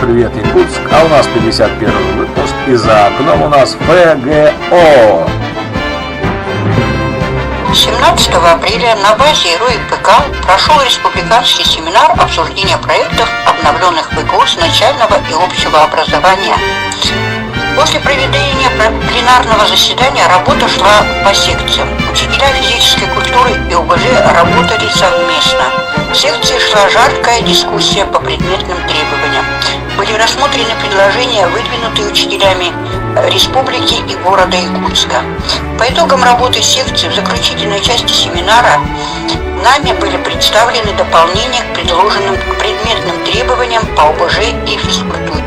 Привет, Якутск, а у нас 51 выпуск, и за окном у нас ФГО. 17 апреля на базе РУИПК прошел республиканский семинар обсуждения проектов обновленных ФГО с начального и общего образования. После проведения пленарного заседания работа шла по секциям. Учителя физической культуры и ОБЖ работали совместно. В секции шла жаркая дискуссия по предметным требованиям. Были рассмотрены предложения, выдвинутые учителями республики и города Якутска. По итогам работы секции в заключительной части семинара нами были представлены дополнения к предложенным к предметным требованиям по ОБЖ и физкультуре.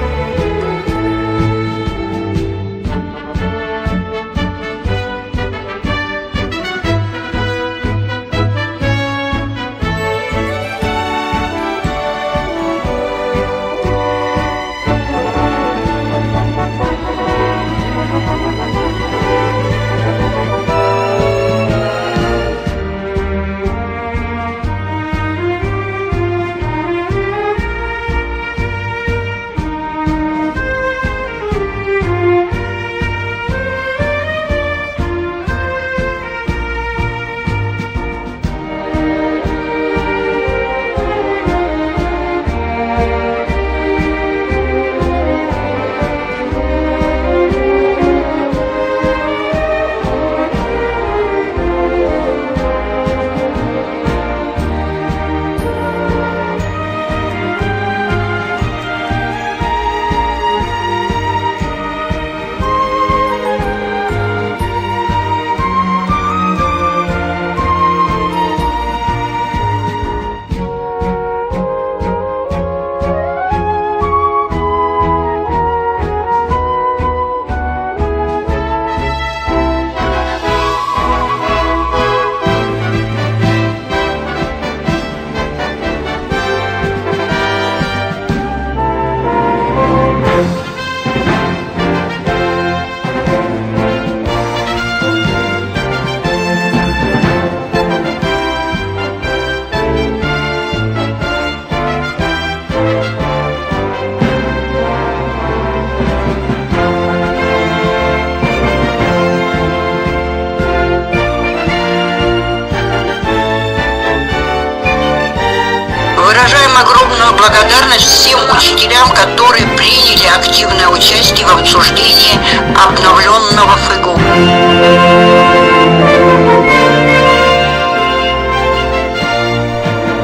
Выражаем огромную благодарность всем учителям, которые приняли активное участие в обсуждении обновленного ФГО.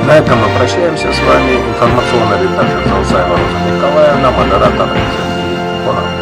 На этом мы прощаемся с вами. Информационный редактор Залсаева Роза Николаевна, модератор Сергей Конов.